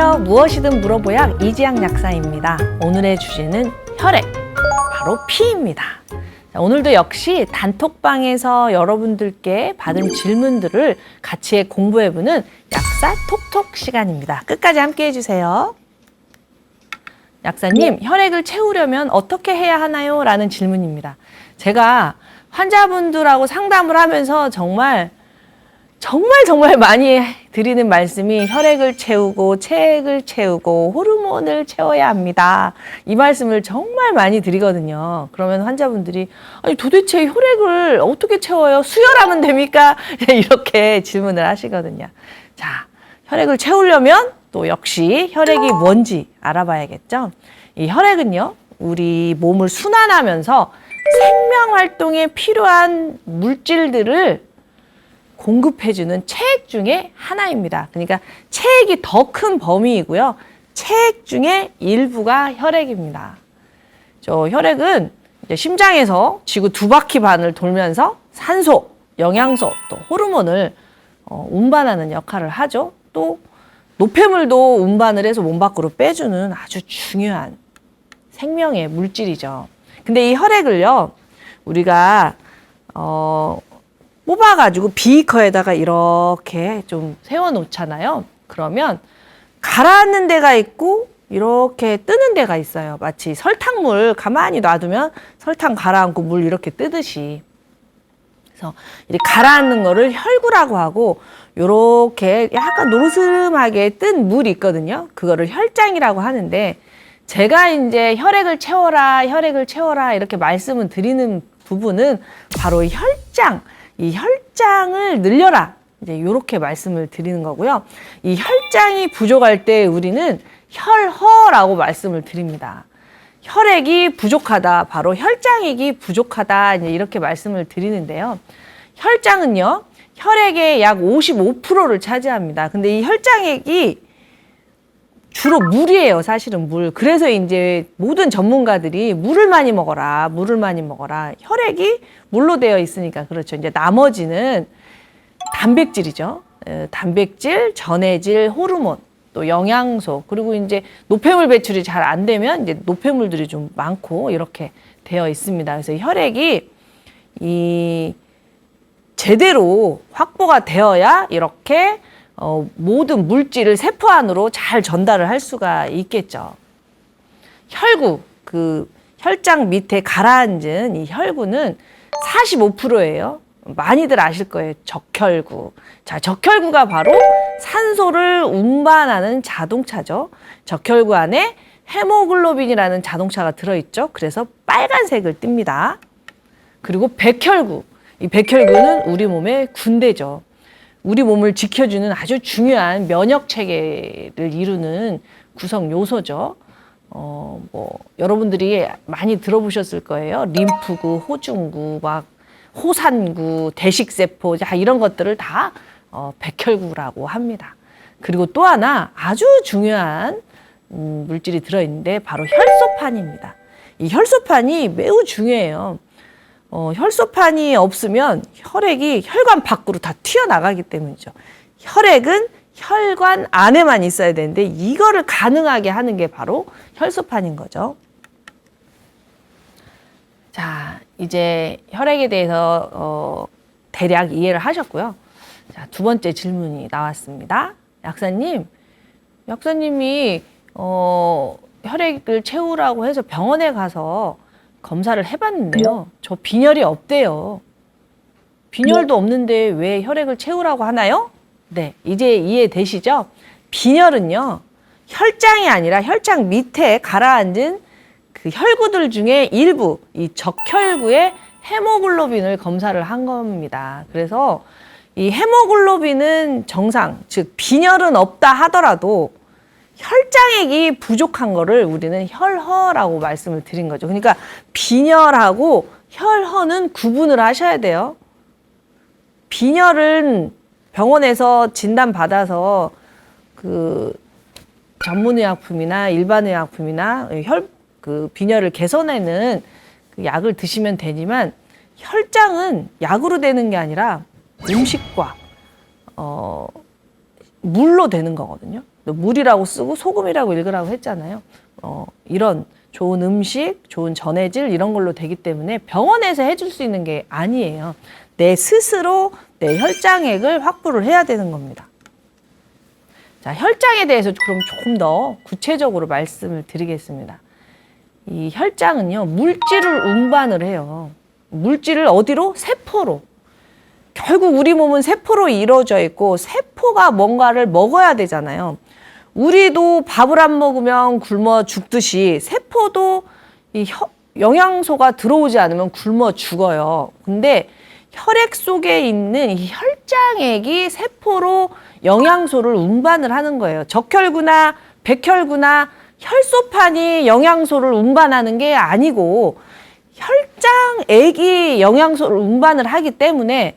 안녕하세요. 무엇이든 물어보약 이지양 약사입니다. 오늘의 주제는 혈액, 바로 피입니다. 자, 오늘도 역시 단톡방에서 여러분들께 받은 질문들을 같이 공부해보는 약사 톡톡 시간입니다. 끝까지 함께 해주세요. 약사님, 혈액을 채우려면 어떻게 해야 하나요? 라는 질문입니다. 제가 환자분들하고 상담을 하면서 정말 많이 드리는 말씀이 혈액을 채우고 체액을 채우고 호르몬을 채워야 합니다. 이 말씀을 정말 많이 드리거든요. 그러면 환자분들이 아니 도대체 혈액을 어떻게 채워요? 수혈하면 됩니까? 이렇게 질문을 하시거든요. 자, 혈액을 채우려면 또 역시 혈액이 뭔지 알아봐야겠죠. 이 혈액은요, 우리 몸을 순환하면서 생명 활동에 필요한 물질들을 공급해주는 체액 중에 하나입니다. 그러니까 체액이 더 큰 범위이고요. 체액 중에 일부가 혈액입니다. 저 혈액은 이제 심장에서 지구 2바퀴 반을 돌면서 산소, 영양소, 또 호르몬을 운반하는 역할을 하죠. 또 노폐물도 운반을 해서 몸 밖으로 빼주는 아주 중요한 생명의 물질이죠. 근데 이 혈액을요, 우리가 뽑아가지고 비커에다가 이렇게 좀 세워놓잖아요. 그러면 가라앉는 데가 있고 이렇게 뜨는 데가 있어요. 마치 설탕물 가만히 놔두면 설탕 가라앉고 물 이렇게 뜨듯이. 그래서 이렇게 가라앉는 거를 혈구라고 하고, 이렇게 약간 노르스름하게 뜬 물이 있거든요. 그거를 혈장이라고 하는데, 제가 이제 혈액을 채워라 이렇게 말씀을 드리는 부분은 바로 혈장. 이 혈장을 늘려라, 이제 이렇게 말씀을 드리는 거고요. 이 혈장이 부족할 때 우리는 혈허라고 말씀을 드립니다. 혈액이 부족하다, 바로 혈장액이 부족하다, 이제 이렇게 말씀을 드리는데요. 혈장은요, 혈액의 약 55%를 차지합니다. 근데 이 혈장액이 주로 물이에요, 사실은 물. 그래서 이제 모든 전문가들이 물을 많이 먹어라. 혈액이 물로 되어 있으니까 그렇죠. 이제 나머지는 단백질이죠. 단백질, 전해질, 호르몬, 또 영양소, 그리고 이제 노폐물 배출이 잘 안 되면 이제 노폐물들이 좀 많고 이렇게 되어 있습니다. 그래서 혈액이 제대로 확보가 되어야 이렇게 모든 물질을 세포 안으로 잘 전달을 할 수가 있겠죠. 혈구, 그 혈장 밑에 가라앉은 이 혈구는 45%예요. 많이들 아실 거예요. 적혈구. 자, 적혈구가 바로 산소를 운반하는 자동차죠. 적혈구 안에 헤모글로빈이라는 자동차가 들어있죠. 그래서 빨간색을 띱니다. 그리고 백혈구. 이 백혈구는 우리 몸의 군대죠. 우리 몸을 지켜주는 아주 중요한 면역 체계를 이루는 구성 요소죠. 여러분들이 많이 들어보셨을 거예요. 림프구, 호중구, 호산구, 대식세포, 이런 것들을 다 백혈구라고 합니다. 그리고 또 하나 아주 중요한 물질이 들어있는데 바로 혈소판입니다. 이 혈소판이 매우 중요해요. 혈소판이 없으면 혈액이 혈관 밖으로 다 튀어나가기 때문이죠. 혈액은 혈관 안에만 있어야 되는데 이거를 가능하게 하는 게 바로 혈소판인 거죠. 자, 이제 혈액에 대해서 대략 이해를 하셨고요. 자, 두 번째 질문이 나왔습니다. 약사님이 혈액을 채우라고 해서 병원에 가서 검사를 해봤는데요. 저 빈혈이 없대요. 빈혈도 없는데 왜 혈액을 채우라고 하나요? 네, 이제 이해되시죠? 빈혈은요, 혈장이 아니라 혈장 밑에 가라앉은 그 혈구들 중에 일부, 이 적혈구의 헤모글로빈을 검사를 한 겁니다. 그래서 이 헤모글로빈은 정상, 즉 빈혈은 없다 하더라도 혈장액이 부족한 거를 우리는 혈허라고 말씀을 드린 거죠. 그러니까 빈혈하고 혈허는 구분을 하셔야 돼요. 빈혈은 병원에서 진단받아서 그 전문의약품이나 일반의약품이나 빈혈을 개선하는 그 약을 드시면 되지만, 혈장은 약으로 되는 게 아니라 음식과 물로 되는 거거든요. 물이라고 쓰고 소금이라고 읽으라고 했잖아요. 이런 좋은 음식, 좋은 전해질 이런 걸로 되기 때문에 병원에서 해줄 수 있는 게 아니에요. 내 스스로 내 혈장액을 확보를 해야 되는 겁니다. 자, 혈장에 대해서 그럼 조금 더 구체적으로 말씀을 드리겠습니다. 이 혈장은요, 물질을 운반을 해요. 물질을 어디로? 세포로. 결국 우리 몸은 세포로 이루어져 있고 세포가 뭔가를 먹어야 되잖아요. 우리도 밥을 안 먹으면 굶어 죽듯이 세포도 이 영양소가 들어오지 않으면 굶어 죽어요. 근데 혈액 속에 있는 이 혈장액이 세포로 영양소를 운반을 하는 거예요. 적혈구나 백혈구나 혈소판이 영양소를 운반하는 게 아니고 혈장액이 영양소를 운반을 하기 때문에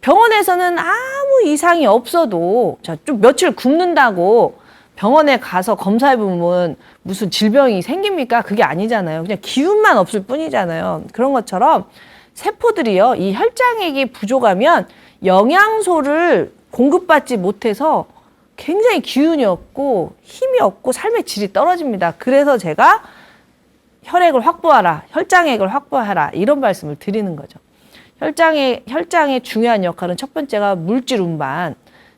병원에서는 아무 이상이 없어도 좀 며칠 굶는다고 병원에 가서 검사해보면 무슨 질병이 생깁니까? 그게 아니잖아요. 그냥 기운만 없을 뿐이잖아요. 그런 것처럼 세포들이요, 이 혈장액이 부족하면 영양소를 공급받지 못해서 굉장히 기운이 없고 힘이 없고 삶의 질이 떨어집니다. 그래서 제가 혈액을 확보하라, 혈장액을 확보하라 이런 말씀을 드리는 거죠. 혈장의 중요한 역할은 첫 번째가 물질 운반.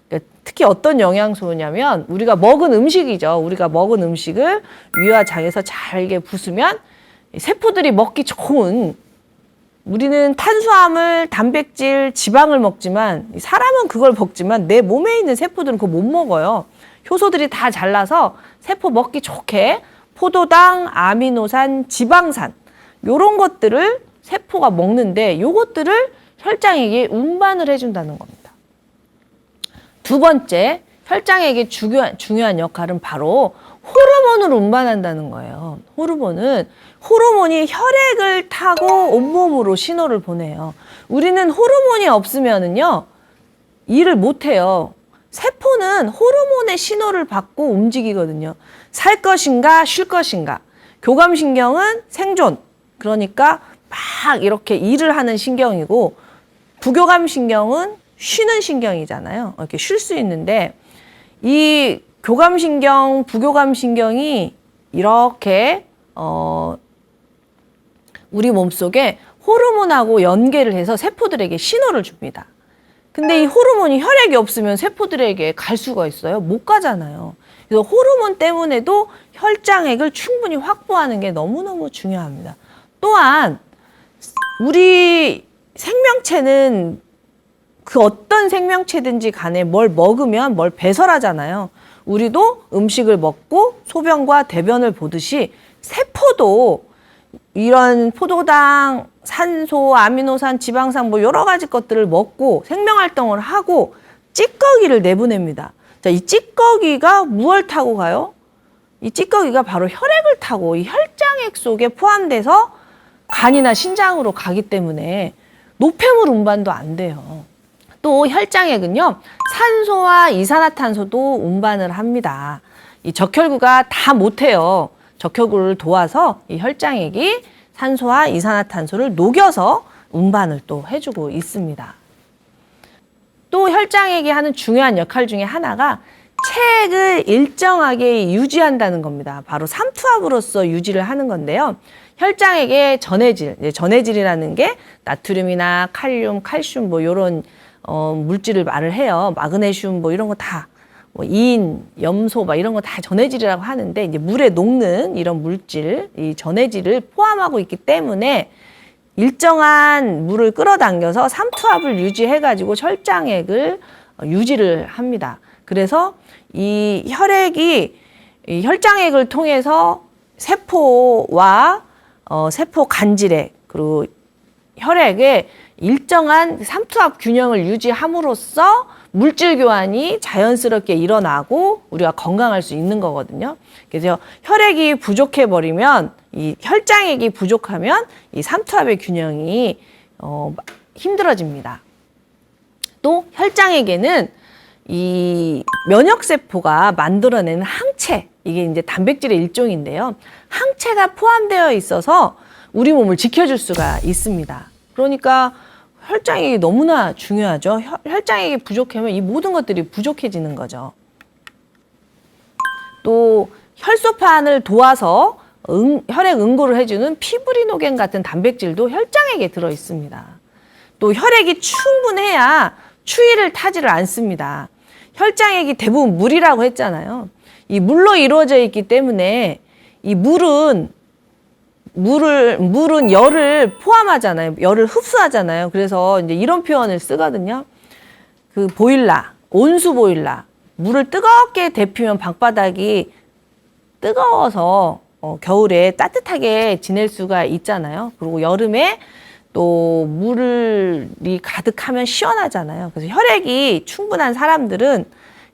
그러니까 특히 어떤 영양소냐면 우리가 먹은 음식이죠. 우리가 먹은 음식을 위와 장에서 잘게 부수면 세포들이 먹기 좋은, 우리는 탄수화물, 단백질, 지방을 먹지만 사람은 그걸 먹지만 내 몸에 있는 세포들은 그거 못 먹어요. 효소들이 다 잘라서 세포 먹기 좋게 포도당, 아미노산, 지방산 요런 것들을 세포가 먹는데 요것들을 혈장액이 운반을 해준다는 겁니다. 두 번째, 혈장액의 중요한 역할은 바로 호르몬을 운반한다는 거예요. 호르몬이 혈액을 타고 온몸으로 신호를 보내요. 우리는 호르몬이 없으면은요, 일을 못해요. 세포는 호르몬의 신호를 받고 움직이거든요. 살 것인가, 쉴 것인가. 교감신경은 생존. 그러니까 막 이렇게 일을 하는 신경이고, 부교감신경은 쉬는 신경이잖아요. 이렇게 쉴 수 있는데, 이 교감신경, 부교감신경이 이렇게, 우리 몸속에 호르몬하고 연계를 해서 세포들에게 신호를 줍니다. 근데 이 호르몬이 혈액이 없으면 세포들에게 갈 수가 있어요? 못 가잖아요. 그래서 호르몬 때문에도 혈장액을 충분히 확보하는 게 너무너무 중요합니다. 또한 우리 생명체는 그 어떤 생명체든지 간에 뭘 먹으면 뭘 배설하잖아요. 우리도 음식을 먹고 소변과 대변을 보듯이 세포도 이런 포도당, 산소, 아미노산, 지방산 뭐 여러 가지 것들을 먹고 생명활동을 하고 찌꺼기를 내보냅니다. 자, 이 찌꺼기가 무엇을 타고 가요? 이 찌꺼기가 바로 혈액을 타고 이 혈장액 속에 포함돼서 간이나 신장으로 가기 때문에 노폐물 운반도 안 돼요. 또 혈장액은요, 산소와 이산화탄소도 운반을 합니다. 이 적혈구가 다 못해요. 적혈구를 도와서 이 혈장액이 산소와 이산화탄소를 녹여서 운반을 또 해주고 있습니다. 또 혈장액이 하는 중요한 역할 중에 하나가 체액을 일정하게 유지한다는 겁니다. 바로 삼투압으로서 유지를 하는 건데요. 혈장액의 전해질이라는 게 나트륨이나 칼륨, 칼슘 뭐 이런 물질을 말을 해요. 마그네슘 뭐 이런 거 다, 뭐 인, 염소 막 이런 거 다 전해질이라고 하는데 이제 물에 녹는 이런 물질, 이 전해질을 포함하고 있기 때문에 일정한 물을 끌어당겨서 삼투압을 유지해가지고 혈장액을 유지를 합니다. 그래서 이 혈액이 이 혈장액을 통해서 세포와 세포 간질액 그리고 혈액에 일정한 삼투압 균형을 유지함으로써 물질 교환이 자연스럽게 일어나고 우리가 건강할 수 있는 거거든요. 그래서 혈액이 부족해 버리면 이 혈장액이 부족하면 이 삼투압의 균형이 힘들어집니다. 또 혈장액에는 이 면역세포가 만들어내는 항체, 이게 이제 단백질의 일종인데요. 항체가 포함되어 있어서 우리 몸을 지켜줄 수가 있습니다. 그러니까 혈장액이 너무나 중요하죠. 혈장액이 부족하면 이 모든 것들이 부족해지는 거죠. 또 혈소판을 도와서 혈액 응고를 해주는 피브리노겐 같은 단백질도 혈장액에 들어 있습니다. 또 혈액이 충분해야 추위를 타지를 않습니다. 혈장액이 대부분 물이라고 했잖아요. 이 물로 이루어져 있기 때문에 이 물은 열을 포함하잖아요. 열을 흡수하잖아요. 그래서 이제 이런 표현을 쓰거든요. 그 보일라, 온수 보일라. 물을 뜨겁게 데피면 방바닥이 뜨거워서 겨울에 따뜻하게 지낼 수가 있잖아요. 그리고 여름에 또 물이 가득하면 시원하잖아요. 그래서 혈액이 충분한 사람들은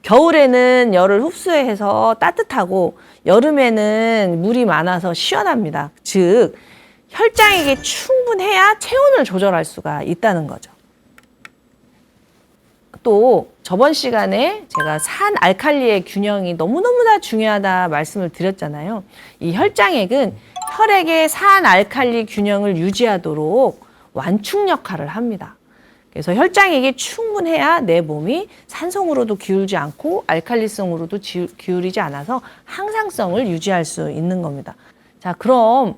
겨울에는 열을 흡수해서 따뜻하고 여름에는 물이 많아서 시원합니다. 즉 혈장액이 충분해야 체온을 조절할 수가 있다는 거죠. 또 저번 시간에 제가 산 알칼리의 균형이 너무너무나 중요하다 말씀을 드렸잖아요. 이 혈장액은 혈액의 산 알칼리 균형을 유지하도록 완충 역할을 합니다. 그래서 혈장액이 충분해야 내 몸이 산성으로도 기울지 않고 알칼리성으로도 기울이지 않아서 항상성을 유지할 수 있는 겁니다. 자, 그럼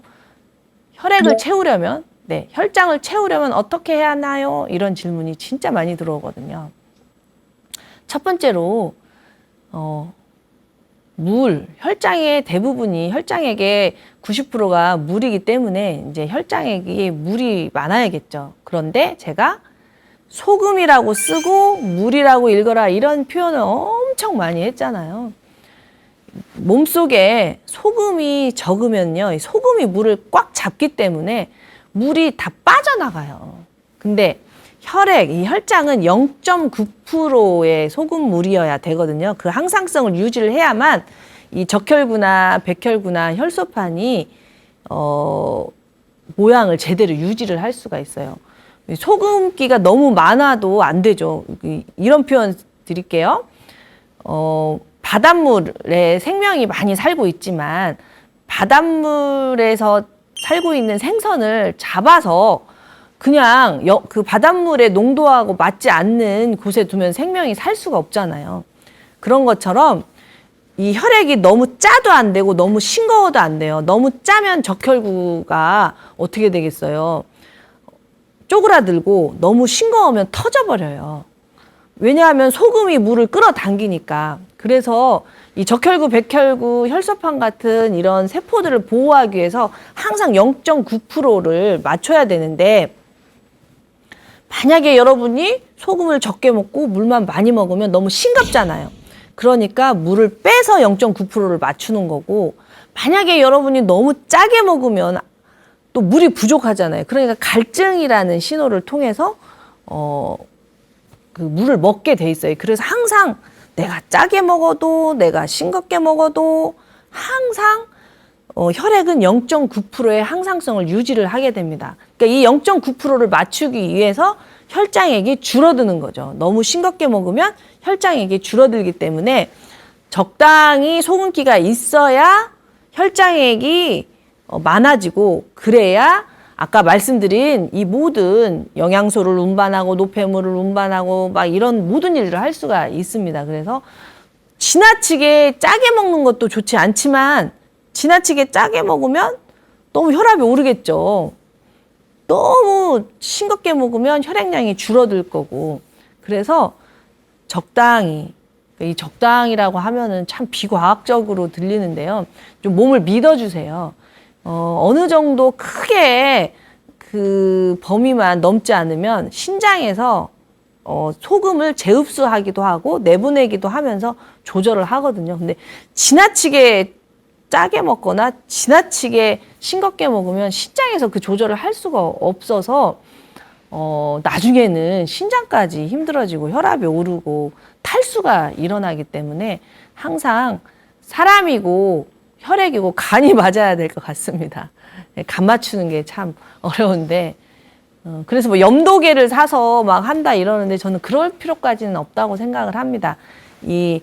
혈액을 채우려면, 혈장을 채우려면 어떻게 해야 하나요? 이런 질문이 진짜 많이 들어오거든요. 첫 번째로 혈장의 대부분이 혈장액의 90%가 물이기 때문에 이제 혈장액이 물이 많아야겠죠. 그런데 제가 소금이라고 쓰고 물이라고 읽어라 이런 표현을 엄청 많이 했잖아요. 몸속에 소금이 적으면요, 소금이 물을 꽉 잡기 때문에 물이 다 빠져나가요. 근데 이 혈장은 0.9%의 소금물이어야 되거든요. 그 항상성을 유지를 해야만 이 적혈구나 백혈구나 혈소판이 모양을 제대로 유지를 할 수가 있어요. 소금기가 너무 많아도 안 되죠. 이런 표현 드릴게요. 바닷물에 생명이 많이 살고 있지만 바닷물에서 살고 있는 생선을 잡아서 그냥 그 바닷물의 농도하고 맞지 않는 곳에 두면 생명이 살 수가 없잖아요. 그런 것처럼 이 혈액이 너무 짜도 안 되고 너무 싱거워도 안 돼요. 너무 짜면 적혈구가 어떻게 되겠어요? 쪼그라들고 너무 싱거우면 터져버려요. 왜냐하면 소금이 물을 끌어당기니까. 그래서 이 적혈구, 백혈구, 혈소판 같은 이런 세포들을 보호하기 위해서 항상 0.9%를 맞춰야 되는데 만약에 여러분이 소금을 적게 먹고 물만 많이 먹으면 너무 싱겁잖아요. 그러니까 물을 빼서 0.9%를 맞추는 거고 만약에 여러분이 너무 짜게 먹으면 또 물이 부족하잖아요. 그러니까 갈증이라는 신호를 통해서 그 물을 먹게 돼 있어요. 그래서 항상 내가 짜게 먹어도 내가 싱겁게 먹어도 항상 혈액은 0.9%의 항상성을 유지를 하게 됩니다. 그러니까 이 0.9%를 맞추기 위해서 혈장액이 줄어드는 거죠. 너무 싱겁게 먹으면 혈장액이 줄어들기 때문에 적당히 소금기가 있어야 혈장액이 많아지고 그래야 아까 말씀드린 이 모든 영양소를 운반하고 노폐물을 운반하고 막 이런 모든 일들을 할 수가 있습니다. 그래서 지나치게 짜게 먹는 것도 좋지 않지만 지나치게 짜게 먹으면 너무 혈압이 오르겠죠. 너무 싱겁게 먹으면 혈액량이 줄어들 거고. 그래서 적당히, 이 적당이라고 하면은 참 비과학적으로 들리는데요. 좀 몸을 믿어주세요. 어느 정도 크게 그 범위만 넘지 않으면 신장에서 소금을 재흡수하기도 하고 내보내기도 하면서 조절을 하거든요. 근데 지나치게 짜게 먹거나 지나치게 싱겁게 먹으면 신장에서 그 조절을 할 수가 없어서 나중에는 신장까지 힘들어지고 혈압이 오르고 탈수가 일어나기 때문에 항상 사람이고 혈액이고 간이 맞아야 될 것 같습니다. 간 맞추는 게 참 어려운데 그래서 뭐 염도계를 사서 막 한다 이러는데 저는 그럴 필요까지는 없다고 생각을 합니다. 이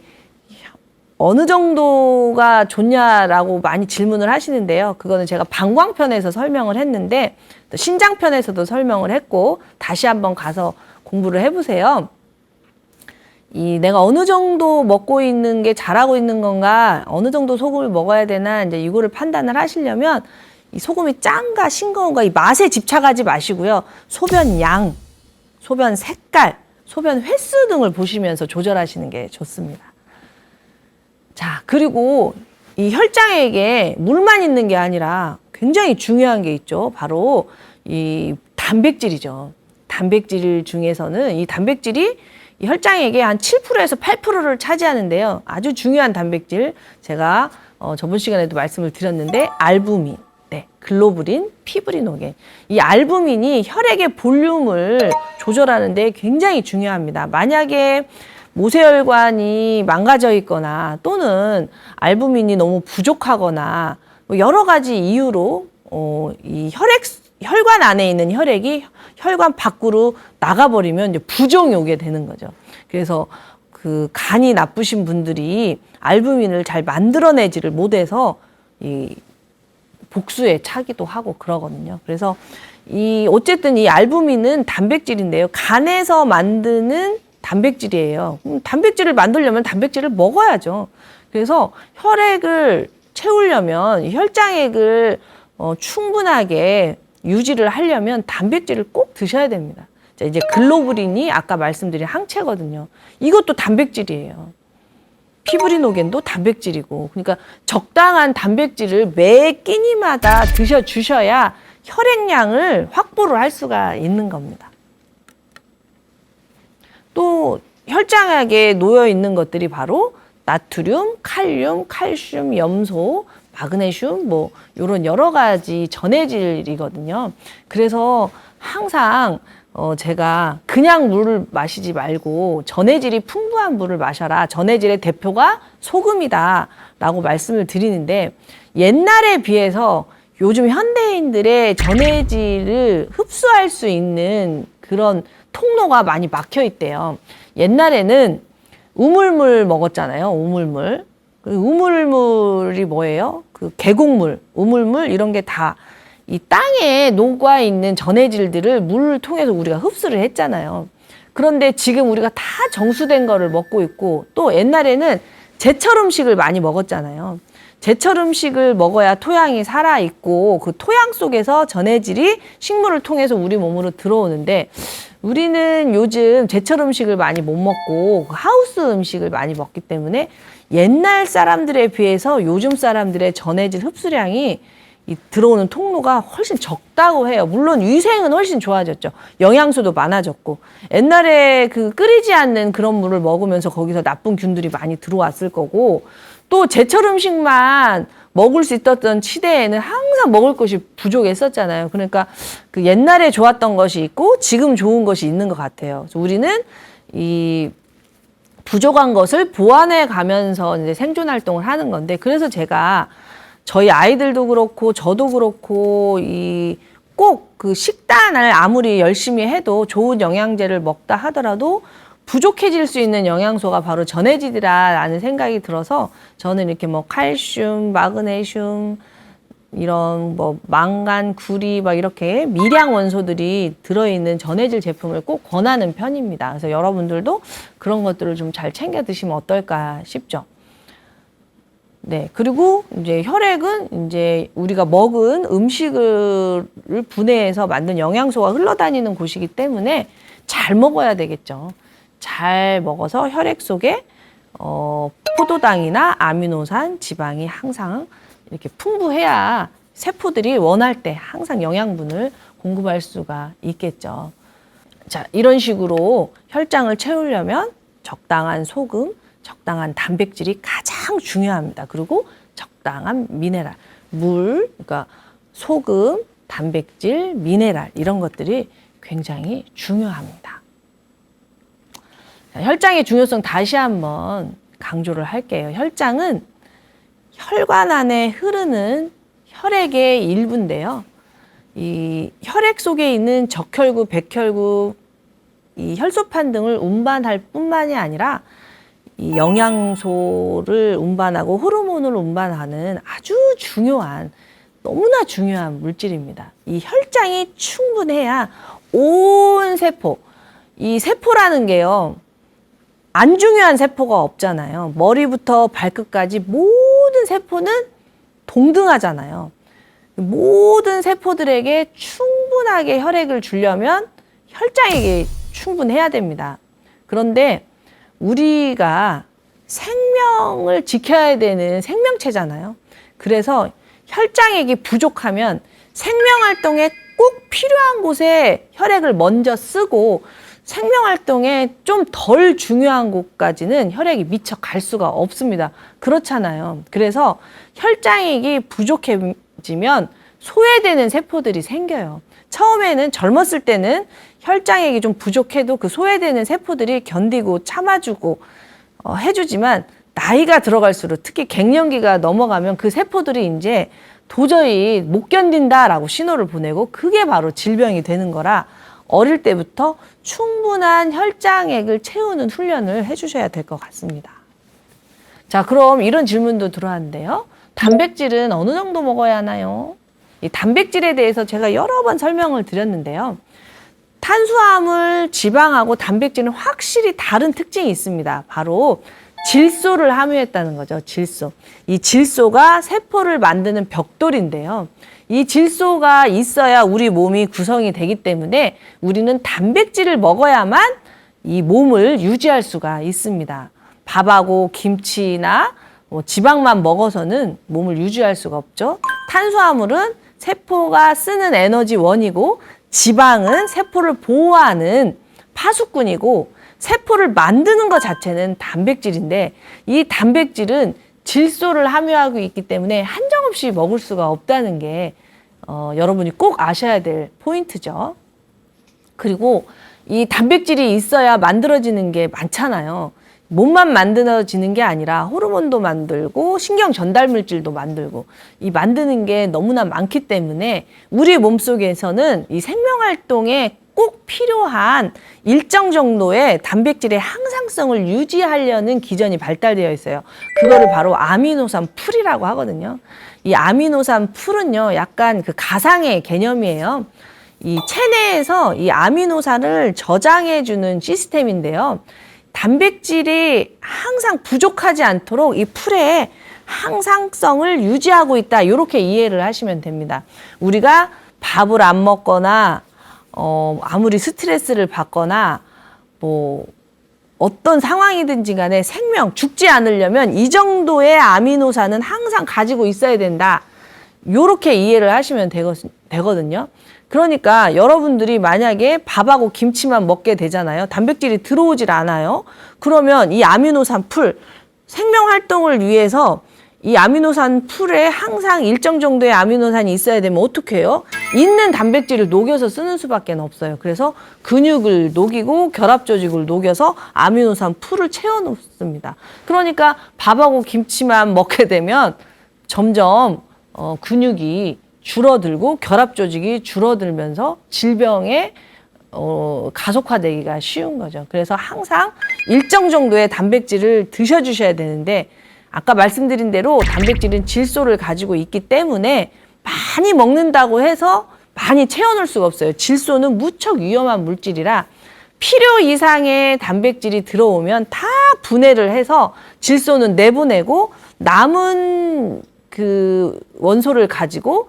어느 정도가 좋냐라고 많이 질문을 하시는데요. 그거는 제가 방광편에서 설명을 했는데 또 신장편에서도 설명을 했고 다시 한번 가서 공부를 해보세요. 내가 어느 정도 먹고 있는 게 잘하고 있는 건가, 어느 정도 소금을 먹어야 되나, 이제 이거를 판단을 하시려면 이 소금이 짠가 싱거운가 이 맛에 집착하지 마시고요. 소변 양, 소변 색깔, 소변 횟수 등을 보시면서 조절하시는 게 좋습니다. 자, 그리고 이 혈장에게 물만 있는 게 아니라 굉장히 중요한 게 있죠. 바로 이 단백질이죠. 단백질 중에서는 이 단백질이 이 혈장에게 한 7%에서 8%를 차지하는데요. 아주 중요한 단백질, 제가 저번 시간에도 말씀을 드렸는데 알부민, 네, 글로불린, 피브리노겐. 이 알부민이 혈액의 볼륨을 조절하는 데 굉장히 중요합니다. 만약에 모세혈관이 망가져 있거나 또는 알부민이 너무 부족하거나 여러 가지 이유로 이 혈관 안에 있는 혈액이 혈관 밖으로 나가버리면 이제 부종이 오게 되는 거죠. 그래서 그 간이 나쁘신 분들이 알부민을 잘 만들어내지를 못해서 이 복수에 차기도 하고 그러거든요. 그래서 어쨌든 이 알부민은 단백질인데요. 간에서 만드는 단백질이에요. 단백질을 만들려면 단백질을 먹어야죠. 그래서 혈액을 채우려면 혈장액을 충분하게 유지를 하려면 단백질을 꼭 드셔야 됩니다. 자, 이제 글로불린이 아까 말씀드린 항체거든요. 이것도 단백질이에요. 피브리노겐도 단백질이고, 그러니까 적당한 단백질을 매 끼니마다 드셔주셔야 혈액량을 확보를 할 수가 있는 겁니다. 또 혈장액에 놓여 있는 것들이 바로 나트륨, 칼륨, 칼슘, 염소, 마그네슘, 뭐 이런 여러 가지 전해질이거든요. 그래서 항상 제가 그냥 물을 마시지 말고 전해질이 풍부한 물을 마셔라. 전해질의 대표가 소금이다 라고 말씀을 드리는데, 옛날에 비해서 요즘 현대인들의 전해질을 흡수할 수 있는 그런 통로가 많이 막혀 있대요. 옛날에는 우물물 먹었잖아요. 우물물. 우물물이 뭐예요? 그 계곡물, 우물물 이런 게 다 이 땅에 녹아 있는 전해질들을 물을 통해서 우리가 흡수를 했잖아요. 그런데 지금 우리가 다 정수된 거를 먹고 있고, 또 옛날에는 제철 음식을 많이 먹었잖아요. 제철 음식을 먹어야 토양이 살아있고 그 토양 속에서 전해질이 식물을 통해서 우리 몸으로 들어오는데, 우리는 요즘 제철 음식을 많이 못 먹고 하우스 음식을 많이 먹기 때문에 옛날 사람들에 비해서 요즘 사람들의 전해질 흡수량이 들어오는 통로가 훨씬 적다고 해요. 물론 위생은 훨씬 좋아졌죠. 영양소도 많아졌고, 옛날에 그 끓이지 않는 그런 물을 먹으면서 거기서 나쁜 균들이 많이 들어왔을 거고, 또 제철 음식만 먹을 수 있었던 시대에는 항상 먹을 것이 부족했었잖아요. 그러니까 그 옛날에 좋았던 것이 있고 지금 좋은 것이 있는 것 같아요. 그래서 우리는 이 부족한 것을 보완해 가면서 이제 생존 활동을 하는 건데, 그래서 제가 저희 아이들도 그렇고 저도 그렇고 꼭 그 식단을 아무리 열심히 해도 좋은 영양제를 먹다 하더라도 부족해질 수 있는 영양소가 바로 전해질이라는 생각이 들어서, 저는 이렇게 뭐 칼슘, 마그네슘, 이런 뭐 망간, 구리 막 이렇게 미량 원소들이 들어있는 전해질 제품을 꼭 권하는 편입니다. 그래서 여러분들도 그런 것들을 좀 잘 챙겨 드시면 어떨까 싶죠. 네, 그리고 이제 혈액은 이제 우리가 먹은 음식을 분해해서 만든 영양소가 흘러다니는 곳이기 때문에 잘 먹어야 되겠죠. 잘 먹어서 혈액 속에 포도당이나 아미노산, 지방이 항상 이렇게 풍부해야 세포들이 원할 때 항상 영양분을 공급할 수가 있겠죠. 자, 이런 식으로 혈장을 채우려면 적당한 소금, 적당한 단백질이 가장 중요합니다. 그리고 적당한 미네랄, 물, 그러니까 소금, 단백질, 미네랄 이런 것들이 굉장히 중요합니다. 자, 혈장의 중요성 다시 한번 강조를 할게요. 혈장은 혈관 안에 흐르는 혈액의 일부인데요. 이 혈액 속에 있는 적혈구, 백혈구, 이 혈소판 등을 운반할 뿐만이 아니라 이 영양소를 운반하고 호르몬을 운반하는 아주 중요한, 너무나 중요한 물질입니다. 이 혈장이 충분해야 온 세포, 이 세포라는 게요, 안 중요한 세포가 없잖아요. 머리부터 발끝까지 모든 세포는 동등하잖아요. 모든 세포들에게 충분하게 혈액을 주려면 혈장액이 충분해야 됩니다. 그런데 우리가 생명을 지켜야 되는 생명체잖아요. 그래서 혈장액이 부족하면 생명활동에 꼭 필요한 곳에 혈액을 먼저 쓰고 생명활동에 좀 덜 중요한 곳까지는 혈액이 미처 갈 수가 없습니다. 그렇잖아요. 그래서 혈장액이 부족해지면 소외되는 세포들이 생겨요. 처음에는 젊었을 때는 혈장액이 좀 부족해도 그 소외되는 세포들이 견디고 참아주고 해주지만 나이가 들어갈수록 특히 갱년기가 넘어가면 그 세포들이 이제 도저히 못 견딘다라고 신호를 보내고 그게 바로 질병이 되는 거라 어릴 때부터 충분한 혈장액을 채우는 훈련을 해주셔야 될 것 같습니다. 자, 그럼 이런 질문도 들어왔는데요. 단백질은 어느 정도 먹어야 하나요? 이 단백질에 대해서 제가 여러 번 설명을 드렸는데요. 탄수화물, 지방하고 단백질은 확실히 다른 특징이 있습니다. 바로 질소를 함유했다는 거죠. 질소. 이 질소가 세포를 만드는 벽돌인데요. 이 질소가 있어야 우리 몸이 구성이 되기 때문에 우리는 단백질을 먹어야만 이 몸을 유지할 수가 있습니다. 밥하고 김치나 지방만 먹어서는 몸을 유지할 수가 없죠. 탄수화물은 세포가 쓰는 에너지원이고 지방은 세포를 보호하는 파수꾼이고 세포를 만드는 것 자체는 단백질인데 이 단백질은 질소를 함유하고 있기 때문에 한정없이 먹을 수가 없다는 게 여러분이 꼭 아셔야 될 포인트죠. 그리고 이 단백질이 있어야 만들어지는 게 많잖아요. 몸만 만들어지는 게 아니라 호르몬도 만들고 신경 전달 물질도 만들고 이 만드는 게 너무나 많기 때문에 우리 몸속에서는 이 생명활동에 꼭 필요한 일정 정도의 단백질의 항상성을 유지하려는 기전이 발달되어 있어요. 그거를 바로 아미노산 풀이라고 하거든요. 이 아미노산 풀은요, 약간 그 가상의 개념이에요. 이 체내에서 이 아미노산을 저장해주는 시스템인데요. 단백질이 항상 부족하지 않도록 이 풀에 항상성을 유지하고 있다. 이렇게 이해를 하시면 됩니다. 우리가 밥을 안 먹거나 아무리 스트레스를 받거나 뭐 어떤 상황이든지 간에 생명, 죽지 않으려면 이 정도의 아미노산은 항상 가지고 있어야 된다. 요렇게 이해를 하시면 되거든요. 그러니까 여러분들이 만약에 밥하고 김치만 먹게 되잖아요. 단백질이 들어오질 않아요. 그러면 이 아미노산 풀, 생명 활동을 위해서 이 아미노산 풀에 항상 일정 정도의 아미노산이 있어야 되면 어떻게 해요? 있는 단백질을 녹여서 쓰는 수밖에 없어요. 그래서 근육을 녹이고 결합 조직을 녹여서 아미노산 풀을 채워 놓습니다. 그러니까 밥하고 김치만 먹게 되면 점점 근육이 줄어들고 결합 조직이 줄어들면서 질병에 가속화되기가 쉬운 거죠. 그래서 항상 일정 정도의 단백질을 드셔주셔야 되는데 아까 말씀드린 대로 단백질은 질소를 가지고 있기 때문에 많이 먹는다고 해서 많이 채워놓을 수가 없어요. 질소는 무척 위험한 물질이라 필요 이상의 단백질이 들어오면 다 분해를 해서 질소는 내보내고 남은 그 원소를 가지고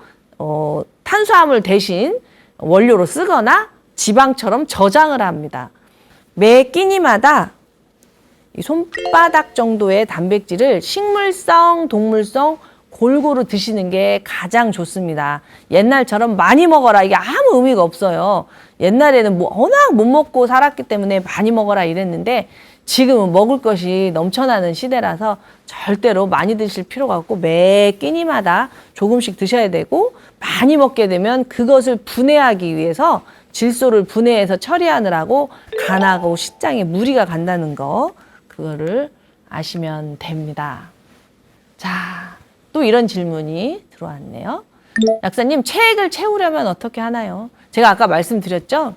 탄수화물 대신 원료로 쓰거나 지방처럼 저장을 합니다. 매 끼니마다 이 손바닥 정도의 단백질을 식물성, 동물성 골고루 드시는 게 가장 좋습니다. 옛날처럼 많이 먹어라 이게 아무 의미가 없어요. 옛날에는 뭐 워낙 못 먹고 살았기 때문에 많이 먹어라 이랬는데 지금은 먹을 것이 넘쳐나는 시대라서 절대로 많이 드실 필요가 없고 매 끼니마다 조금씩 드셔야 되고 많이 먹게 되면 그것을 분해하기 위해서 질소를 분해해서 처리하느라고 간하고 식장에 무리가 간다는 거 그거를 아시면 됩니다. 자, 또 이런 질문이 들어왔네요. 약사님, 체액을 채우려면 어떻게 하나요? 제가 아까 말씀드렸죠?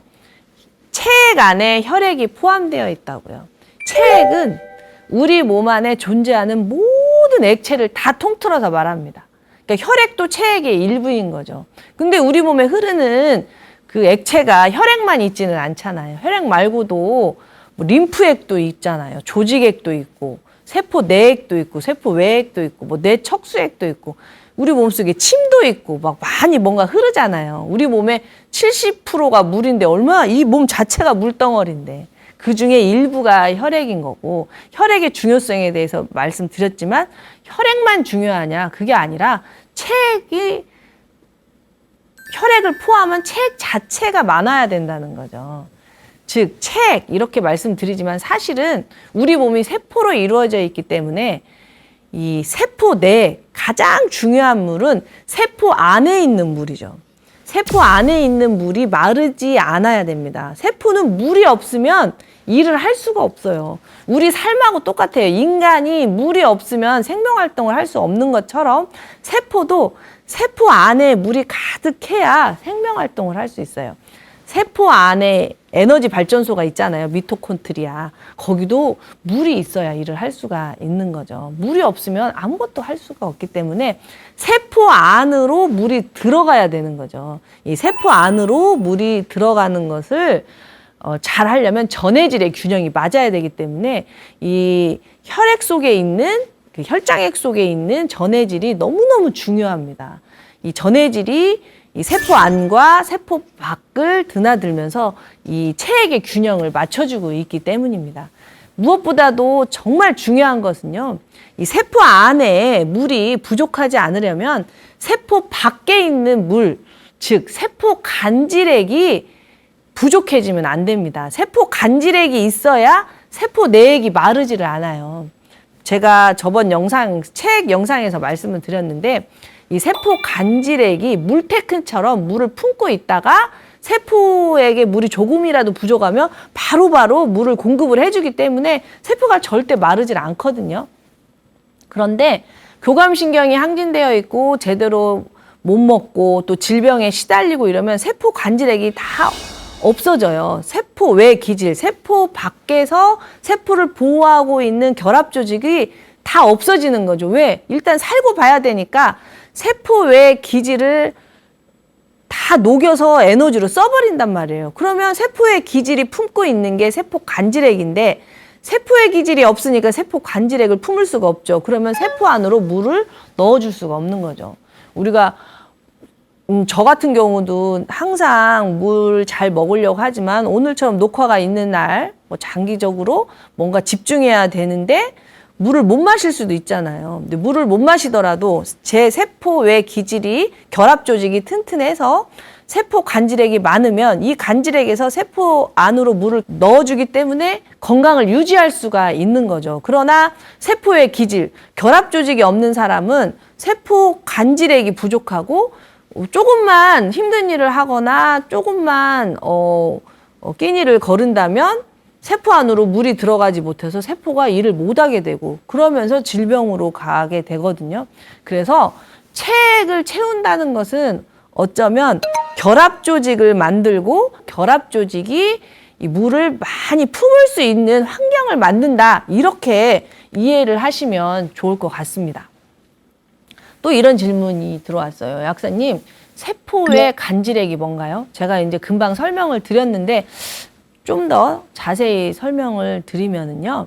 체액 안에 혈액이 포함되어 있다고요. 체액은 우리 몸 안에 존재하는 모든 액체를 다 통틀어서 말합니다. 그러니까 혈액도 체액의 일부인 거죠. 근데 우리 몸에 흐르는 그 액체가 혈액만 있지는 않잖아요. 혈액 말고도 뭐 림프액도 있잖아요. 조직액도 있고, 세포 내액도 있고, 세포 외액도 있고, 뭐 뇌척수액도 있고, 우리 몸속에 침도 있고, 막 많이 뭔가 흐르잖아요. 우리 몸의 70%가 물인데 얼마나 이 몸 자체가 물덩어리인데 그 중에 일부가 혈액인 거고, 혈액의 중요성에 대해서 말씀드렸지만 혈액만 중요하냐? 그게 아니라 혈액을 포함한 책 자체가 많아야 된다는 거죠. 즉, 책 이렇게 말씀드리지만 사실은 우리 몸이 세포로 이루어져 있기 때문에 이 세포 내 가장 중요한 물은 세포 안에 있는 물이죠. 세포 안에 있는 물이 마르지 않아야 됩니다. 세포는 물이 없으면 일을 할 수가 없어요. 우리 삶하고 똑같아요. 인간이 물이 없으면 생명활동을 할 수 없는 것처럼 세포도 세포 안에 물이 가득해야 생명활동을 할 수 있어요. 세포 안에 에너지 발전소가 있잖아요. 미토콘드리아. 거기도 물이 있어야 일을 할 수가 있는 거죠. 물이 없으면 아무것도 할 수가 없기 때문에 세포 안으로 물이 들어가야 되는 거죠. 이 세포 안으로 물이 들어가는 것을 잘 하려면 전해질의 균형이 맞아야 되기 때문에 이 혈액 속에 있는 그 혈장액 속에 있는 전해질이 너무너무 중요합니다. 이 전해질이 이 세포 안과 세포 밖을 드나들면서 이 체액의 균형을 맞춰주고 있기 때문입니다. 무엇보다도 정말 중요한 것은요, 이 세포 안에 물이 부족하지 않으려면 세포 밖에 있는 물, 즉 세포 간질액이 부족해지면 안 됩니다. 세포 간질액이 있어야 세포 내액이 마르지를 않아요. 제가 저번 책 영상에서 말씀을 드렸는데 이 세포 간질액이 물테크처럼 물을 품고 있다가 세포에게 물이 조금이라도 부족하면 바로바로 물을 공급을 해주기 때문에 세포가 절대 마르질 않거든요. 그런데 교감신경이 항진되어 있고 제대로 못 먹고 또 질병에 시달리고 이러면 세포 간질액이 다 없어져요. 세포 외 기질, 세포 밖에서 세포를 보호하고 있는 결합 조직이 다 없어지는 거죠. 왜? 일단 살고 봐야 되니까 세포 외 기질을 다 녹여서 에너지로 써버린단 말이에요. 그러면 세포의 기질이 품고 있는 게 세포 간질액인데 세포의 기질이 없으니까 세포 간질액을 품을 수가 없죠. 그러면 세포 안으로 물을 넣어줄 수가 없는 거죠. 우리가 저 같은 경우도 항상 물 잘 먹으려고 하지만 오늘처럼 녹화가 있는 날 뭐 장기적으로 뭔가 집중해야 되는데 물을 못 마실 수도 있잖아요. 근데 물을 못 마시더라도 제 세포 외 기질이 결합 조직이 튼튼해서 세포 간질액이 많으면 이 간질액에서 세포 안으로 물을 넣어주기 때문에 건강을 유지할 수가 있는 거죠. 그러나 세포의 기질, 결합 조직이 없는 사람은 세포 간질액이 부족하고 조금만 힘든 일을 하거나 조금만 끼니를 거른다면 세포 안으로 물이 들어가지 못해서 세포가 일을 못하게 되고 그러면서 질병으로 가게 되거든요. 그래서 체액을 채운다는 것은 어쩌면 결합 조직을 만들고 결합 조직이 이 물을 많이 품을 수 있는 환경을 만든다. 이렇게 이해를 하시면 좋을 것 같습니다. 또 이런 질문이 들어왔어요. 약사님, 세포의 간질액이 뭔가요? 제가 이제 금방 설명을 드렸는데 좀 더 자세히 설명을 드리면은요,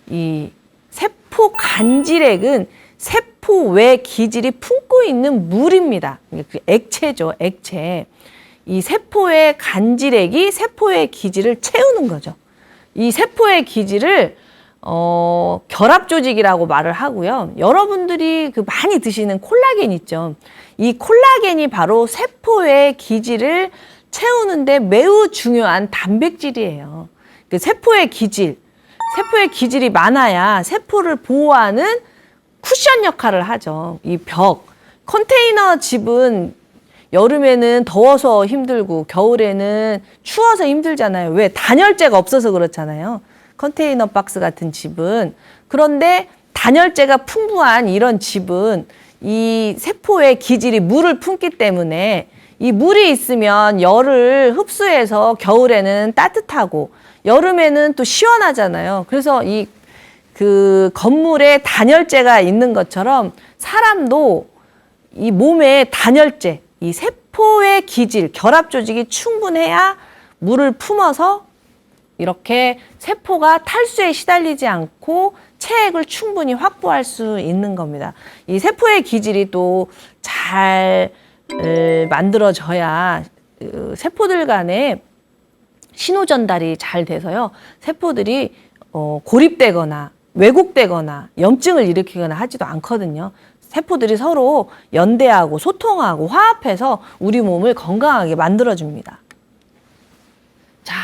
이 세포 간질액은 세포 외 기질이 품고 있는 물입니다. 그 액체죠, 액체. 이 세포의 간질액이 세포의 기질을 채우는 거죠. 이 세포의 기질을 결합 조직이라고 말을 하고요. 여러분들이 그 많이 드시는 콜라겐 있죠. 이 콜라겐이 바로 세포의 기질을 채우는데 매우 중요한 단백질이에요. 그 세포의 기질이 많아야 세포를 보호하는 쿠션 역할을 하죠. 이 컨테이너 집은 여름에는 더워서 힘들고 겨울에는 추워서 힘들잖아요. 왜? 단열재가 없어서 그렇잖아요. 컨테이너 박스 같은 집은. 그런데 단열재가 풍부한 이런 집은 이 세포의 기질이 물을 품기 때문에 이 물이 있으면 열을 흡수해서 겨울에는 따뜻하고 여름에는 또 시원하잖아요. 그래서 그 건물에 단열재가 있는 것처럼 사람도 이 몸에 단열재, 이 세포의 기질, 결합 조직이 충분해야 물을 품어서 이렇게 세포가 탈수에 시달리지 않고 체액을 충분히 확보할 수 있는 겁니다. 이 세포의 기질이 또 잘 만들어져야 세포들 간에 신호 전달이 잘 돼서요. 세포들이 고립되거나 왜곡되거나 염증을 일으키거나 하지도 않거든요. 세포들이 서로 연대하고 소통하고 화합해서 우리 몸을 건강하게 만들어줍니다. 자,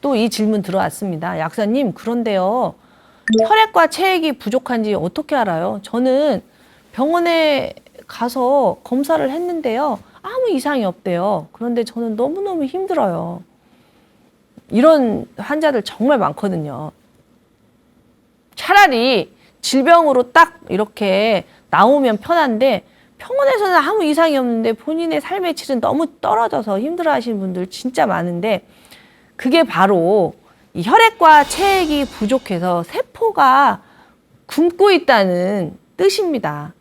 또 이 질문 들어왔습니다. 약사님, 그런데요. 혈액과 체액이 부족한지 어떻게 알아요? 저는 병원에 가서 검사를 했는데요. 아무 이상이 없대요. 그런데 저는 너무너무 힘들어요. 이런 환자들 정말 많거든요. 차라리 질병으로 딱 이렇게 나오면 편한데 병원에서는 아무 이상이 없는데 본인의 삶의 질은 너무 떨어져서 힘들어하시는 분들 진짜 많은데 그게 바로 이 혈액과 체액이 부족해서 세포가 굶고 있다는 뜻입니다.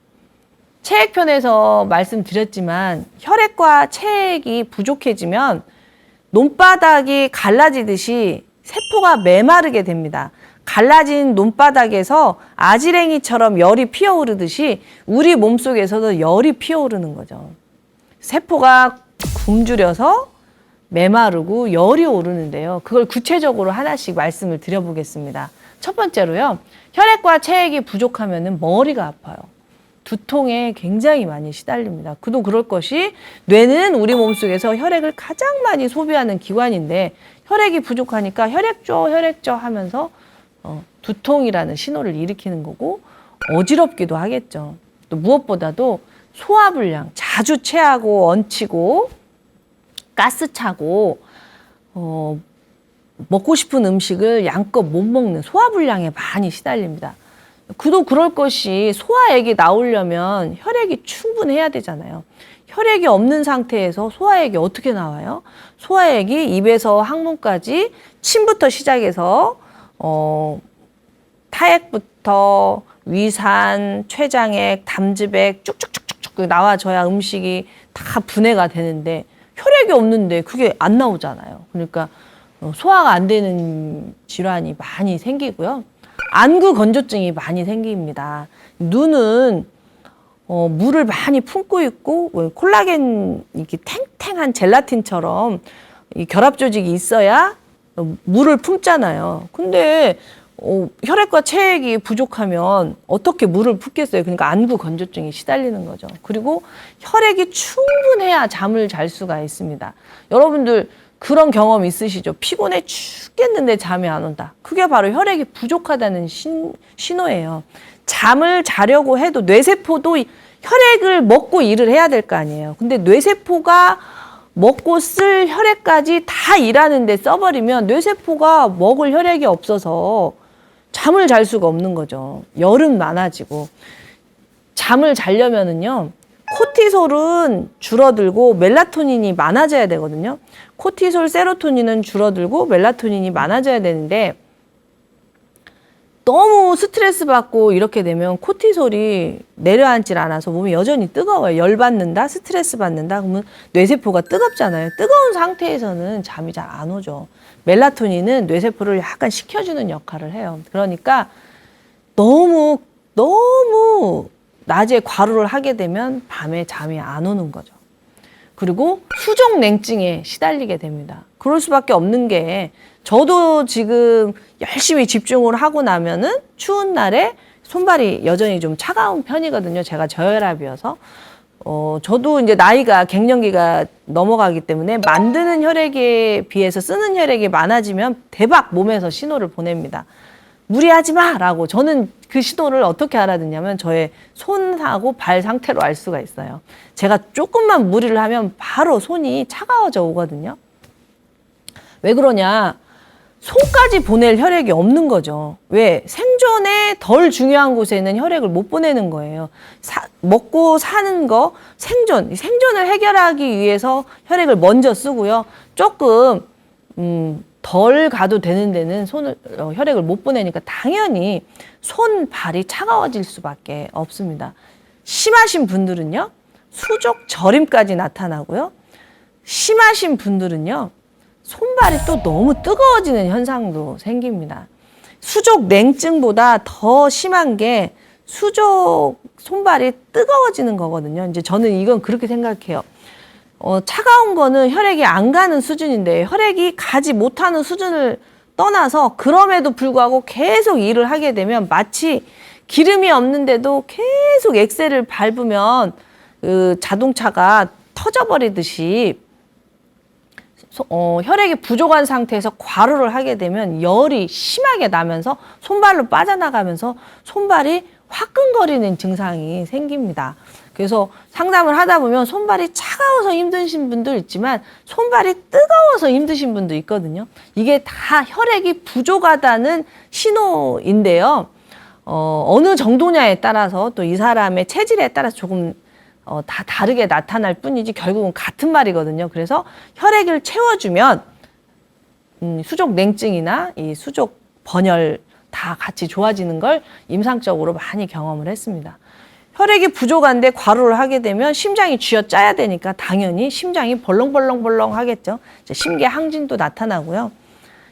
체액편에서 말씀드렸지만 혈액과 체액이 부족해지면 논바닥이 갈라지듯이 세포가 메마르게 됩니다. 갈라진 논바닥에서 아지랭이처럼 열이 피어오르듯이 우리 몸속에서도 열이 피어오르는 거죠. 세포가 굶주려서 메마르고 열이 오르는데요. 그걸 구체적으로 하나씩 말씀을 드려보겠습니다. 첫 번째로요. 혈액과 체액이 부족하면 머리가 아파요. 두통에 굉장히 많이 시달립니다. 그도 그럴 것이 뇌는 우리 몸속에서 혈액을 가장 많이 소비하는 기관인데 혈액이 부족하니까 혈액 줘 하면서 두통이라는 신호를 일으키는 거고 어지럽기도 하겠죠. 또 무엇보다도 소화불량, 자주 체하고 얹히고 가스차고 먹고 싶은 음식을 양껏 못 먹는 소화불량에 많이 시달립니다. 그도 그럴 것이 소화액이 나오려면 혈액이 충분해야 되잖아요. 혈액이 없는 상태에서 소화액이 어떻게 나와요? 소화액이 입에서 항문까지 침부터 시작해서 타액부터 위산, 췌장액, 담즙액 쭉쭉쭉쭉 나와줘야 음식이 다 분해가 되는데 혈액이 없는데 그게 안 나오잖아요. 그러니까 소화가 안 되는 질환이 많이 생기고요. 안구 건조증이 많이 생깁니다. 눈은 물을 많이 품고 있고 콜라겐 이렇게 탱탱한 젤라틴처럼 이 결합 조직이 있어야 물을 품잖아요. 근데 혈액과 체액이 부족하면 어떻게 물을 품겠어요? 그러니까 안구 건조증이 시달리는 거죠. 그리고 혈액이 충분해야 잠을 잘 수가 있습니다. 여러분들 그런 경험 있으시죠? 피곤해 죽겠는데 잠이 안 온다. 그게 바로 혈액이 부족하다는 신호예요. 잠을 자려고 해도 뇌세포도 혈액을 먹고 일을 해야 될 거 아니에요. 근데 뇌세포가 먹고 쓸 혈액까지 다 일하는데 써버리면 뇌세포가 먹을 혈액이 없어서 잠을 잘 수가 없는 거죠. 열은 많아지고. 잠을 자려면은요, 코티솔은 줄어들고 멜라토닌이 많아져야 되거든요. 코티솔, 세로토닌은 줄어들고 멜라토닌이 많아져야 되는데 너무 스트레스 받고 이렇게 되면 코티솔이 내려앉질 않아서 몸이 여전히 뜨거워요. 열받는다, 스트레스 받는다, 그러면 뇌세포가 뜨겁잖아요. 뜨거운 상태에서는 잠이 잘 안 오죠. 멜라토닌은 뇌세포를 약간 식혀주는 역할을 해요. 그러니까 너무 낮에 과로를 하게 되면 밤에 잠이 안 오는 거죠. 그리고 수족냉증에 시달리게 됩니다. 그럴 수밖에 없는 게 저도 지금 열심히 집중을 하고 나면은 추운 날에 손발이 여전히 좀 차가운 편이거든요. 제가 저혈압이어서. 저도 이제 나이가 갱년기가 넘어가기 때문에 만드는 혈액에 비해서 쓰는 혈액이 많아지면 대박 몸에서 신호를 보냅니다. 무리하지 마라고. 저는 그 신호를 어떻게 알아듣냐면 저의 손하고 발 상태로 알 수가 있어요. 제가 조금만 무리를 하면 바로 손이 차가워져 오거든요. 왜 그러냐? 손까지 보낼 혈액이 없는 거죠. 왜? 생존에 덜 중요한 곳에는 혈액을 못 보내는 거예요. 먹고 사는 거, 생존을 해결하기 위해서 혈액을 먼저 쓰고요. 조금 덜 가도 되는 데는 혈액을 못 보내니까 당연히 손, 발이 차가워질 수밖에 없습니다. 심하신 분들은요, 수족 저림까지 나타나고요. 심하신 분들은요, 손발이 또 너무 뜨거워지는 현상도 생깁니다. 수족 냉증보다 더 심한 게 수족 손발이 뜨거워지는 거거든요. 이제 저는 이건 그렇게 생각해요. 차가운 거는 혈액이 안 가는 수준인데 혈액이 가지 못하는 수준을 떠나서 그럼에도 불구하고 계속 일을 하게 되면 마치 기름이 없는데도 계속 엑셀을 밟으면 그 자동차가 터져버리듯이 혈액이 부족한 상태에서 과로를 하게 되면 열이 심하게 나면서 손발로 빠져나가면서 손발이 화끈거리는 증상이 생깁니다. 그래서 상담을 하다 보면 손발이 차가워서 힘드신 분도 있지만 손발이 뜨거워서 힘드신 분도 있거든요. 이게 다 혈액이 부족하다는 신호인데요. 어느 정도냐에 따라서 또 이 사람의 체질에 따라서 조금 다 다르게 나타날 뿐이지 결국은 같은 말이거든요. 그래서 혈액을 채워주면 수족 냉증이나 이 수족 번열 다 같이 좋아지는 걸 임상적으로 많이 경험을 했습니다. 혈액이 부족한데 과로를 하게 되면 심장이 쥐어짜야 되니까 당연히 심장이 벌렁벌렁벌렁 하겠죠. 심계 항진도 나타나고요.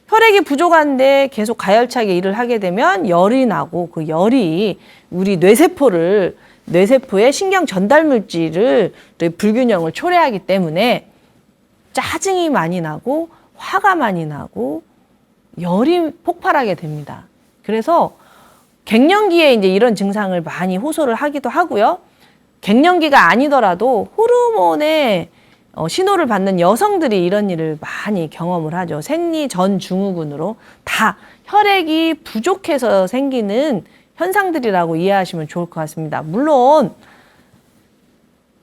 혈액이 부족한데 계속 가열차게 일을 하게 되면 열이 나고 그 열이 우리 뇌세포의 신경 전달 물질을 불균형을 초래하기 때문에 짜증이 많이 나고 화가 많이 나고 열이 폭발하게 됩니다. 그래서 갱년기에 이제 이런 증상을 많이 호소를 하기도 하고요. 갱년기가 아니더라도 호르몬의 신호를 받는 여성들이 이런 일을 많이 경험을 하죠. 생리 전 증후군으로 다 혈액이 부족해서 생기는 현상들이라고 이해하시면 좋을 것 같습니다. 물론